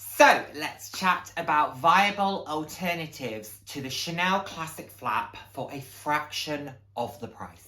So let's chat about viable alternatives to the Chanel Classic Flap for a fraction of the price.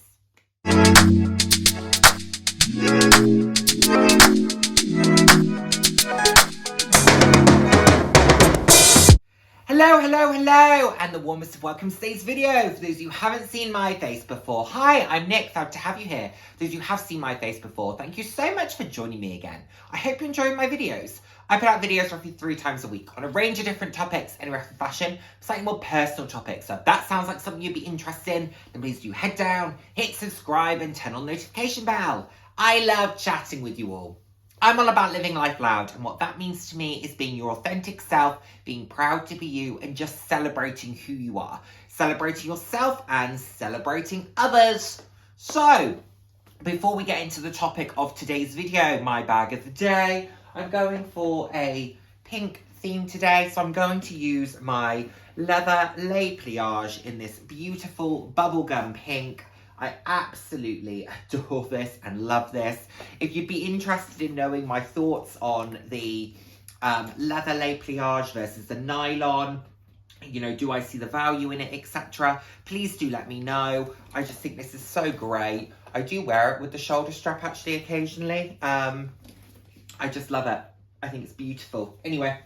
Hello, and the warmest of welcome to today's video. For those of you who haven't seen my face before, hi, I'm Nick, glad to have you here. Those of you who have seen my face before, thank you so much for joining me again. I hope you're enjoying my videos. I put out videos roughly 3 times a week on a range of different topics, anywhere from fashion, slightly more personal topics. So if that sounds like something you'd be interested in, then please do head down, hit subscribe, and turn on the notification bell. I love chatting with you all. I'm all about living life loud, and what that means to me is being your authentic self, being proud to be you, and just celebrating who you are. Celebrating yourself and celebrating others. So, before we get into the topic of today's video, my bag of the day, I'm going for a pink theme today. So I'm going to use my leather lay pliage in this beautiful bubblegum pink. I absolutely adore this and love this. If you'd be interested in knowing my thoughts on the leather lay pliage versus the nylon, you know, do I see the value in it, etc., please do let me know. I just think this is so great. I do wear it with the shoulder strap actually occasionally. I just love it. I think it's beautiful. Anyway,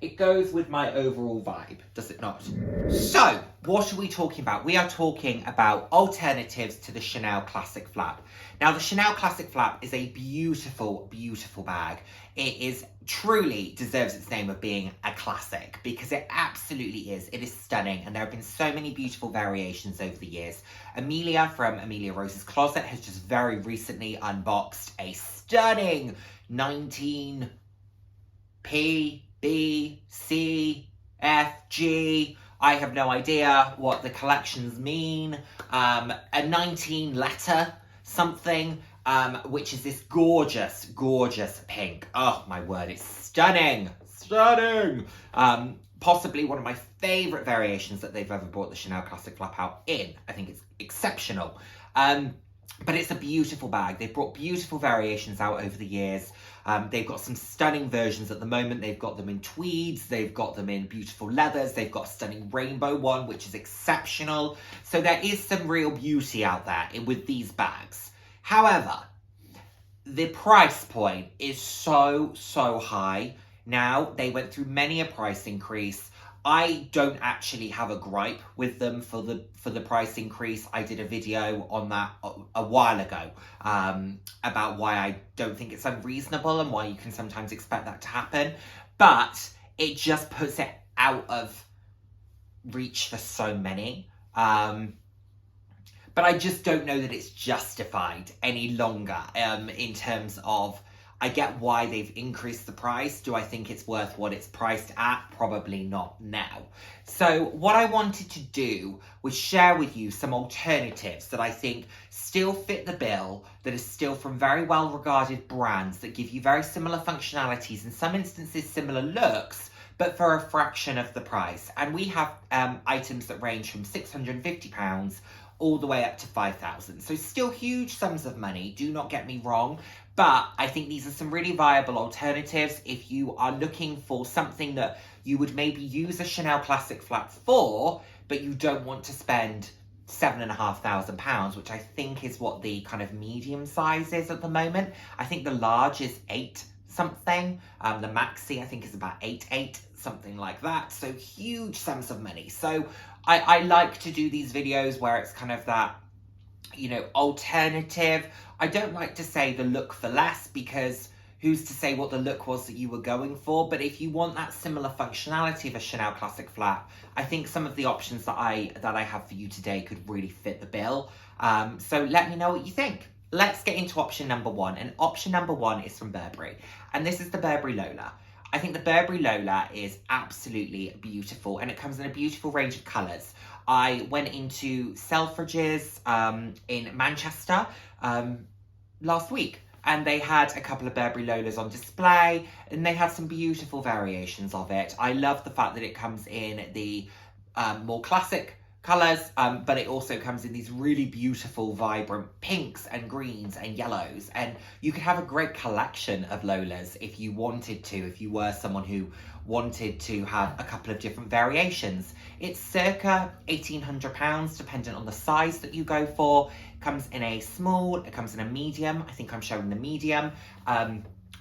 it goes with my overall vibe, does it not? So, what are we talking about? We are talking about alternatives to the Chanel Classic Flap. Now, the Chanel Classic Flap is a beautiful, beautiful bag. It is truly deserves its name of being a classic because it absolutely is. It is stunning, and there have been so many beautiful variations over the years. Amelia from Amelia Rose's Closet has just very recently unboxed a stunning 19 P, B, C, F, G. I have no idea what the collections mean. A 19 letter something, which is this gorgeous, gorgeous pink. Oh my word, it's stunning, stunning. Possibly one of my favorite variations that they've ever brought the Chanel Classic Flap out in. I think it's exceptional. But it's a beautiful bag. They've brought beautiful variations out over the years. They've got some stunning versions at the moment. They've got them in tweeds. They've got them in beautiful leathers. They've got a stunning rainbow one, which is exceptional. So there is some real beauty out there with these bags. However, the price point is so high. Now, they went through many a price increase. I don't actually have a gripe with them for the price increase. I did a video on that a while ago about why I don't think it's unreasonable and why you can sometimes expect that to happen. But it just puts it out of reach for so many. But I just don't know that it's justified any longer in terms of, I get why they've increased the price. Do I think it's worth what it's priced at? Probably not now. So what I wanted to do was share with you some alternatives that I think still fit the bill, that are still from very well-regarded brands that give you very similar functionalities, in some instances similar looks, but for a fraction of the price. And we have items that range from £650 all the way up to £5,000. So still huge sums of money, do not get me wrong, but I think these are some really viable alternatives if you are looking for something that you would maybe use a Chanel Classic Flap for, but you don't want to spend £7,500, which I think is what the kind of medium size is at the moment. I think the large is 8 something. The maxi I think is about 8.8, something like that. So huge sums of money. So I like to do these videos where it's kind of that, you know, alternative. I don't like to say the look for less, because who's to say what the look was that you were going for? But if you want that similar functionality of a Chanel Classic Flap, I think some of the options that I have for you today could really fit the bill. So let me know what you think. Let's get into option number 1. And option number 1 is from Burberry. And this is the Burberry Lola. I think the Burberry Lola is absolutely beautiful, and it comes in a beautiful range of colours. I went into Selfridges in Manchester last week, and they had a couple of Burberry Lolas on display, and they had some beautiful variations of it. I love the fact that it comes in the more classic colours, but it also comes in these really beautiful, vibrant pinks and greens and yellows. And you could have a great collection of Lolas if you wanted to, if you were someone who wanted to have a couple of different variations. It's circa £1,800, dependent on the size that you go for. It comes in a small, it comes in a medium. I think I'm showing the medium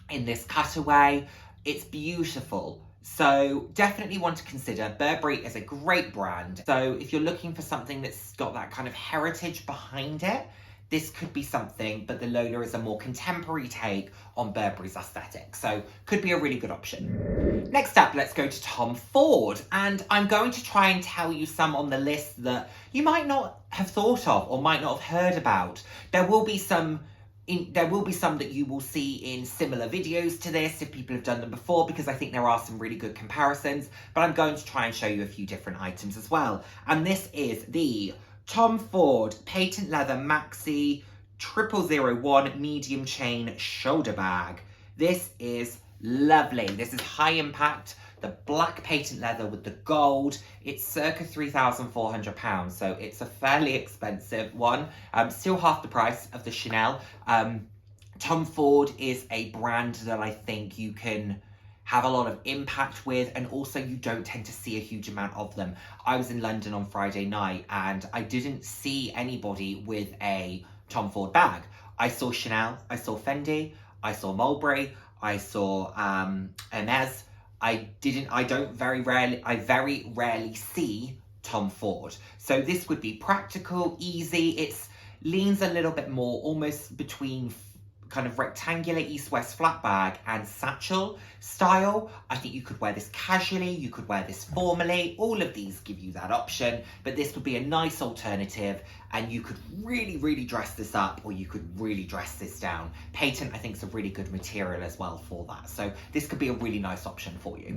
in this cutaway. It's beautiful. So definitely want to consider. Burberry is a great brand. So if you're looking for something that's got that kind of heritage behind it, this could be something, but the Lola is a more contemporary take on Burberry's aesthetic. So could be a really good option. Next up, let's go to Tom Ford. And I'm going to try and tell you some on the list that you might not have thought of or might not have heard about. There will be some that you will see in similar videos to this if people have done them before, because I think there are some really good comparisons, but I'm going to try and show you a few different items as well. And this is the Tom Ford Patent Leather Maxi 0001 medium chain shoulder bag. This is lovely. This is high impact. The black patent leather with the gold. It's circa £3,400, so it's a fairly expensive one. Still half the price of the Chanel. Tom Ford is a brand that I think you can have a lot of impact with, and also you don't tend to see a huge amount of them. I was in London on Friday night and I didn't see anybody with a Tom Ford bag. I saw Chanel, I saw Fendi, I saw Mulberry, I saw Hermes. I very rarely see Tom Ford. So this would be practical, easy. It leans a little bit more almost between kind of rectangular east-west flat bag and satchel style. I think you could wear this casually, you could wear this formally. All of these give you that option, but this would be a nice alternative, and you could really dress this up, or you could really dress this down. Patent, I think, is a really good material as well for that. So this could be a really nice option for you.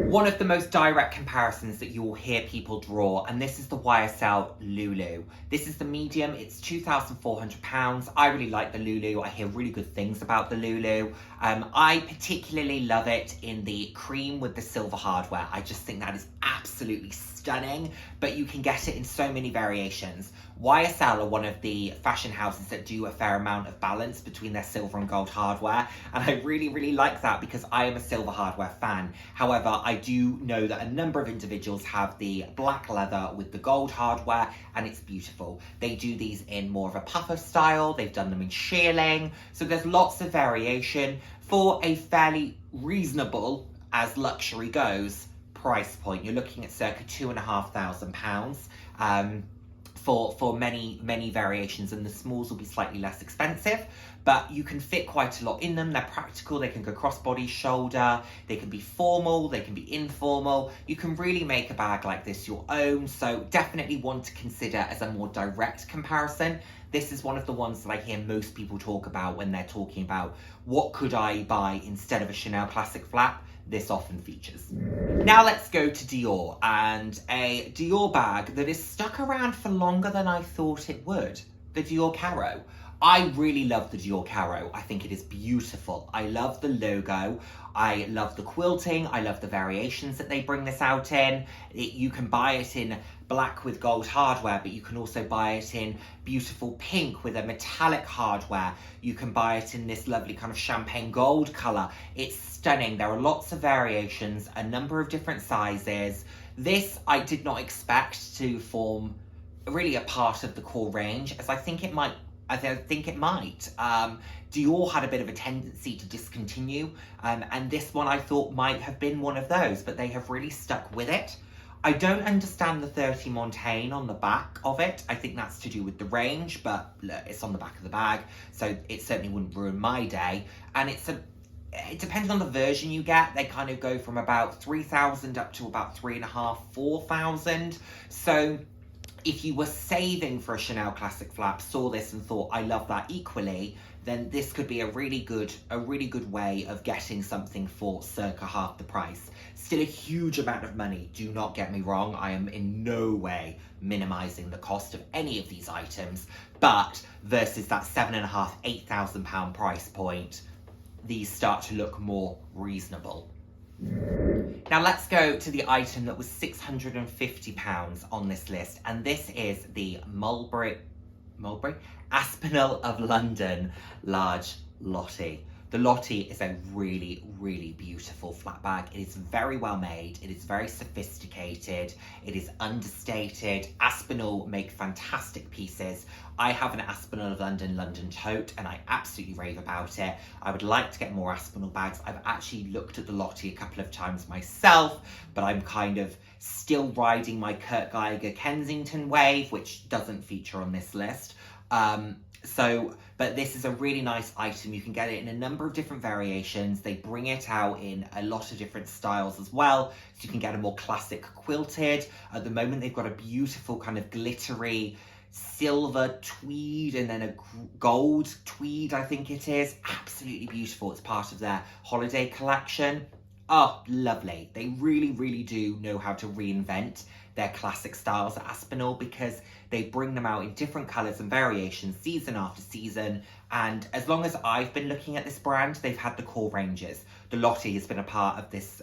One of the most direct comparisons that you will hear people draw, and this is the YSL Lulu. This is the medium, it's £2,400. I really like the Lulu. I hear really good things about the Lulu. I particularly love it in the cream with the silver hardware. I just think that is absolutely stunning, but you can get it in so many variations. YSL are one of the fashion houses that do a fair amount of balance between their silver and gold hardware, and I really like that because I am a silver hardware fan. However, I do know that a number of individuals have the black leather with the gold hardware, and it's beautiful. They do these in more of a puffer style, they've done them in shearling, so there's lots of variation for a fairly reasonable, as luxury goes, price point. You're looking at circa £2,500 for many variations, and the smalls will be slightly less expensive, but you can fit quite a lot in them. They're practical, they can go crossbody, shoulder, they can be formal, they can be informal. You can really make a bag like this your own, so definitely one to consider as a more direct comparison. This is one of the ones that I hear most people talk about when they're talking about what could I buy instead of a Chanel classic flap. This often features. Now let's go to Dior, and a Dior bag that is stuck around for longer than I thought it would. The Dior Caro. I really love the Dior Caro. I think it is beautiful. I love the logo. I love the quilting. I love the variations that they bring this out in. You can buy it in black with gold hardware, but you can also buy it in beautiful pink with a metallic hardware. You can buy it in this lovely kind of champagne gold color. It's stunning. There are lots of variations, a number of different sizes. This I did not expect to form really a part of the core range, as I think it might. Dior had a bit of a tendency to discontinue, and this one I thought might have been one of those, but they have really stuck with it. I don't understand the 30 Montaigne on the back of it. I think that's to do with the range, but look, it's on the back of the bag, so it certainly wouldn't ruin my day. And it depends on the version you get. They kind of go from about 3,000 up to about 3,500, 4,000. So if you were saving for a Chanel classic flap, saw this and thought, I love that equally, then this could be a really good way of getting something for circa half the price. Still a huge amount of money, do not get me wrong. I am in no way minimizing the cost of any of these items, but versus that £7,500, £8,000 price point, these start to look more reasonable. Now let's go to the item that was £650 on this list, and this is the Mulberry Aspinall of London Large Lottie. The Lottie is a really, really beautiful flat bag. It is very well made. It is very sophisticated. It is understated. Aspinall make fantastic pieces. I have an Aspinall of London tote, and I absolutely rave about it. I would like to get more Aspinall bags. I've actually looked at the Lottie a couple of times myself, but I'm kind of still riding my Kurt Geiger Kensington wave, which doesn't feature on this list. But this is a really nice item. You can get it in a number of different variations. They bring it out in a lot of different styles as well. So you can get a more classic quilted. At the moment, they've got a beautiful kind of glittery silver tweed and then a gold tweed, I think it is. Absolutely beautiful. It's part of their holiday collection. Oh, lovely. They really, really do know how to reinvent their classic styles at Aspinall, because they bring them out in different colours and variations season after season. And as long as I've been looking at this brand, they've had the core ranges. The Lottie has been a part of this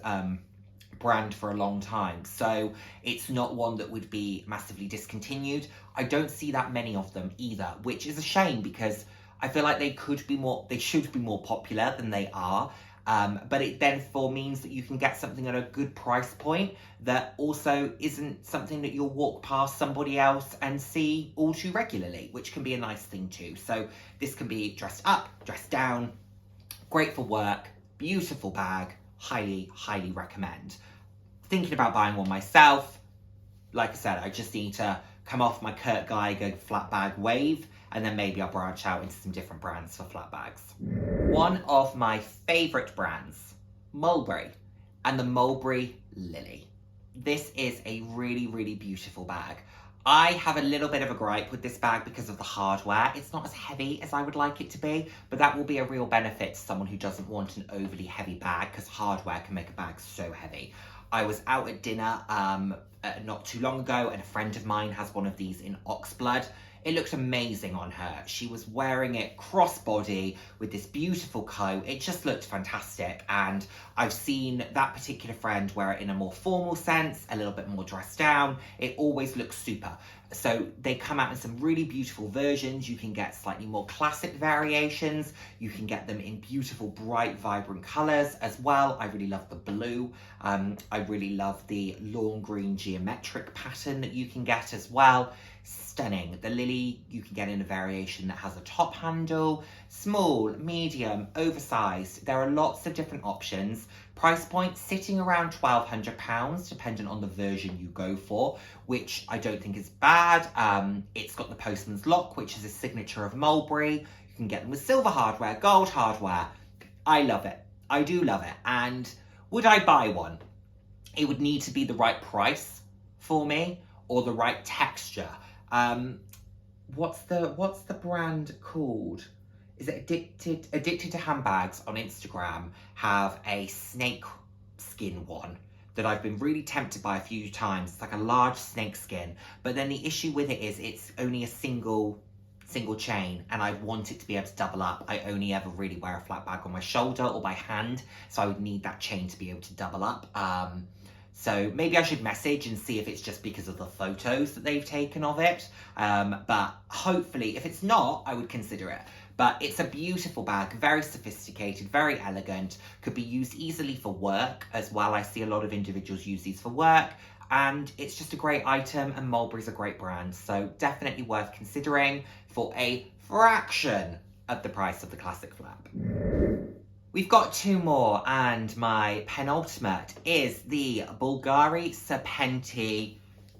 brand for a long time, so it's not one that would be massively discontinued. I don't see that many of them either, which is a shame, because I feel like they should be more popular than they are. But it therefore means that you can get something at a good price point that also isn't something that you'll walk past somebody else and see all too regularly, which can be a nice thing too. So this can be dressed up, dressed down, great for work, beautiful bag, highly, highly recommend. Thinking about buying one myself. Like I said, I just need to come off my Kurt Geiger flat bag wave, and then maybe I'll branch out into some different brands for flat bags. One of my favourite brands, Mulberry, and the Mulberry Lily. This is a really, really beautiful bag. I have a little bit of a gripe with this bag because of the hardware. It's not as heavy as I would like it to be, but that will be a real benefit to someone who doesn't want an overly heavy bag, because hardware can make a bag so heavy. I was out at dinner not too long ago, and a friend of mine has one of these in oxblood. It looked amazing on her. She was wearing it crossbody with this beautiful coat. It just looked fantastic. And I've seen that particular friend wear it in a more formal sense, a little bit more dressed down. It always looks super. So they come out in some really beautiful versions. You can get slightly more classic variations. You can get them in beautiful, bright, vibrant colours as well. I really love the blue. I really love the lawn green geometric pattern that you can get as well. Stunning. The Lily you can get in a variation that has a top handle, small, medium, oversized. There are lots of different options. Price point sitting around £1,200, depending on the version you go for, which I don't think is bad. It's got the postman's lock, which is a signature of Mulberry. You can get them with silver hardware, gold hardware. I love it. I do love it. And would I buy one? It would need to be the right price for me, or the right texture. What's the brand called? Is it Addicted to Handbags on Instagram have a snake skin one that I've been really tempted by a few times. It's like a large snake skin, but then the issue with it is it's only a single chain, and I want it to be able to double up. I only ever really wear a flat bag on my shoulder or by hand, so I would need that chain to be able to double up. So maybe I should message and see if it's just because of the photos that they've taken of it. But hopefully, if it's not, I would consider it. But it's a beautiful bag, very sophisticated, very elegant, could be used easily for work as well. I see a lot of individuals use these for work, and it's just a great item, and Mulberry's a great brand. So definitely worth considering for a fraction of the price of the classic flap. We've got two more, and my penultimate is the Bulgari Serpenti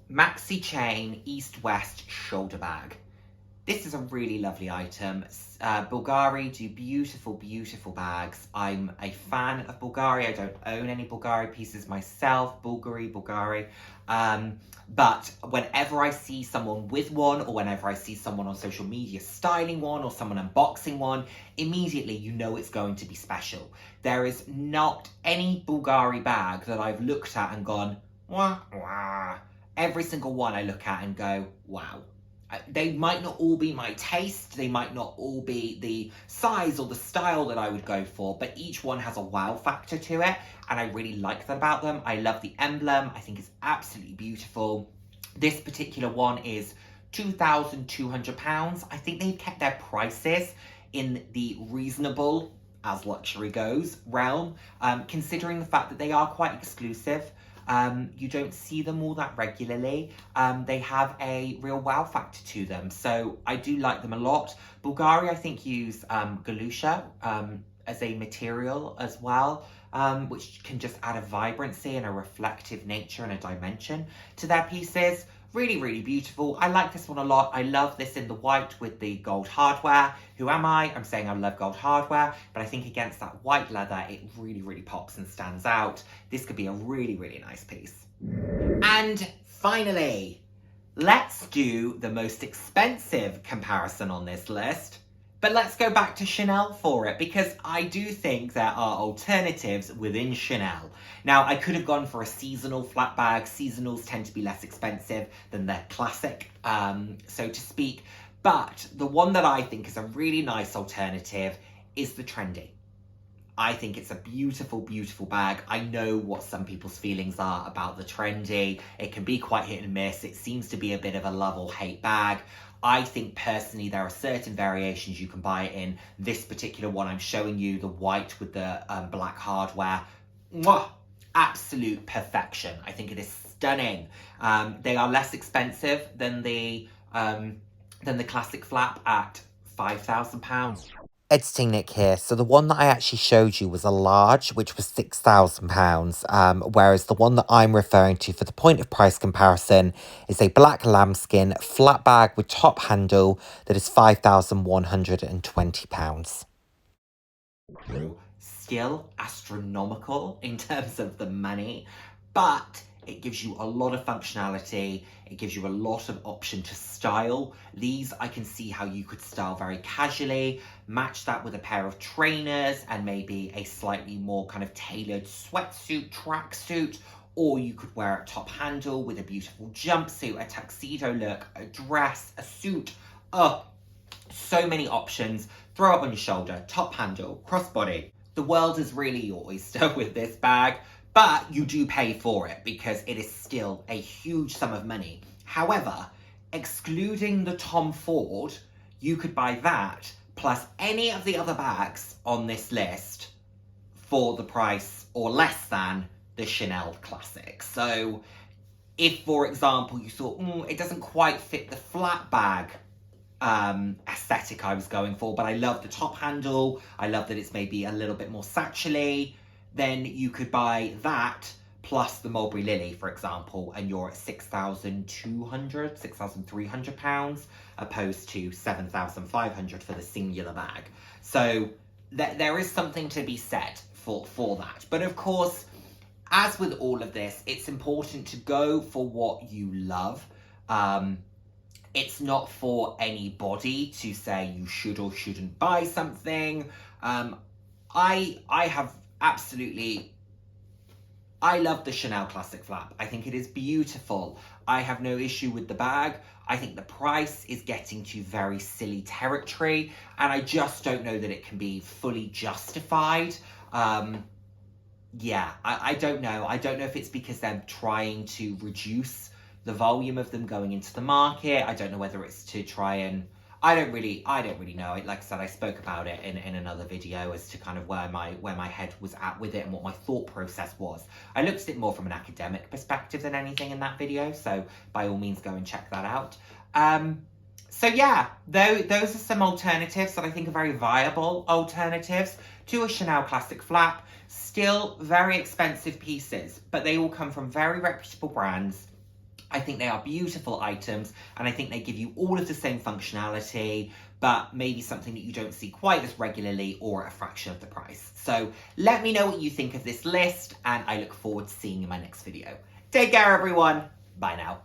Maxi Chain East-West Shoulder Bag. This is a really lovely item. Bulgari do beautiful, beautiful bags. I'm a fan of Bulgari. I don't own any Bulgari pieces myself. Bulgari. But whenever I see someone with one, or whenever I see someone on social media styling one, or someone unboxing one, immediately you know it's going to be special. There is not any Bulgari bag that I've looked at and gone, wah, wah. Every single one I look at and go, wow, They might not all be my taste, they might not all be the size or the style that I would go for, but each one has a wow factor to it, and I really like that about them. I love the emblem, I think it's absolutely beautiful. This particular one is £2,200. I think they've kept their prices in the reasonable, as luxury goes, realm, considering the fact that they are quite exclusive. You don't see them all that regularly. They have a real wow factor to them, so I do like them a lot. Bulgari, I think, use Galusha as a material as well, which can just add a vibrancy and a reflective nature and a dimension to their pieces. Really, really beautiful. I like this one a lot. I love this in the white with the gold hardware. Who am I? I'm saying I love gold hardware, but I think against that white leather, it really, really pops and stands out. This could be a really, really nice piece. And finally, let's do the most expensive comparison on this list. But let's go back to Chanel for it, because I do think there are alternatives within Chanel. Now, I could have gone for a seasonal flat bag. Seasonals tend to be less expensive than their classic, so to speak. But the one that I think is a really nice alternative is the Trendy. I think it's a beautiful, beautiful bag. I know what some people's feelings are about the Trendy. It can be quite hit and miss. It seems to be a bit of a love or hate bag. I think personally there are certain variations you can buy it in. This particular one I'm showing you, the white with the black hardware, mwah, absolute perfection. I think it is stunning. They are less expensive than the classic flap at £5,000. Editing Nick here. So the one that I actually showed you was a large, which was £6,000, whereas the one that I'm referring to for the point of price comparison is a black lambskin flat bag with top handle that is £5,120. Still astronomical in terms of the money, but it gives you a lot of functionality. It gives you a lot of option to style. These I can see how you could style very casually, match that with a pair of trainers and maybe a slightly more kind of tailored sweatsuit, tracksuit, or you could wear a top handle with a beautiful jumpsuit, a tuxedo look, a dress, a suit. Oh, so many options. Throw it on your shoulder, top handle, crossbody. The world is really your oyster with this bag. But you do pay for it because it is still a huge sum of money. However, excluding the Tom Ford, you could buy that plus any of the other bags on this list for the price or less than the Chanel classic. So if, for example, you thought, it doesn't quite fit the flat bag aesthetic I was going for, but I love the top handle, I love that it's maybe a little bit more satchel-y, then you could buy that plus the Mulberry Lily, for example, and you're at £6,300 opposed to £7,500 for the singular bag. So there is something to be said for that. But of course, as with all of this, it's important to go for what you love. It's not for anybody to say you should or shouldn't buy something. I love the Chanel Classic Flap. I think it is beautiful. I have no issue with the bag. I think the price is getting to very silly territory, and I just don't know that it can be fully justified. Yeah, I don't know. I don't know if it's because they're trying to reduce the volume of them going into the market. I don't know whether it's to try and... I don't really know. Like I said, I spoke about it in another video as to kind of where my head was at with it and what my thought process was. I looked at it more from an academic perspective than anything in that video, so by all means go and check that out. So yeah, those are some alternatives that I think are very viable alternatives to a Chanel Classic Flap. Still very expensive pieces, but they all come from very reputable brands. I think they are beautiful items, and I think they give you all of the same functionality, but maybe something that you don't see quite as regularly or at a fraction of the price. So let me know what you think of this list, and I look forward to seeing you in my next video. Take care, everyone. Bye now.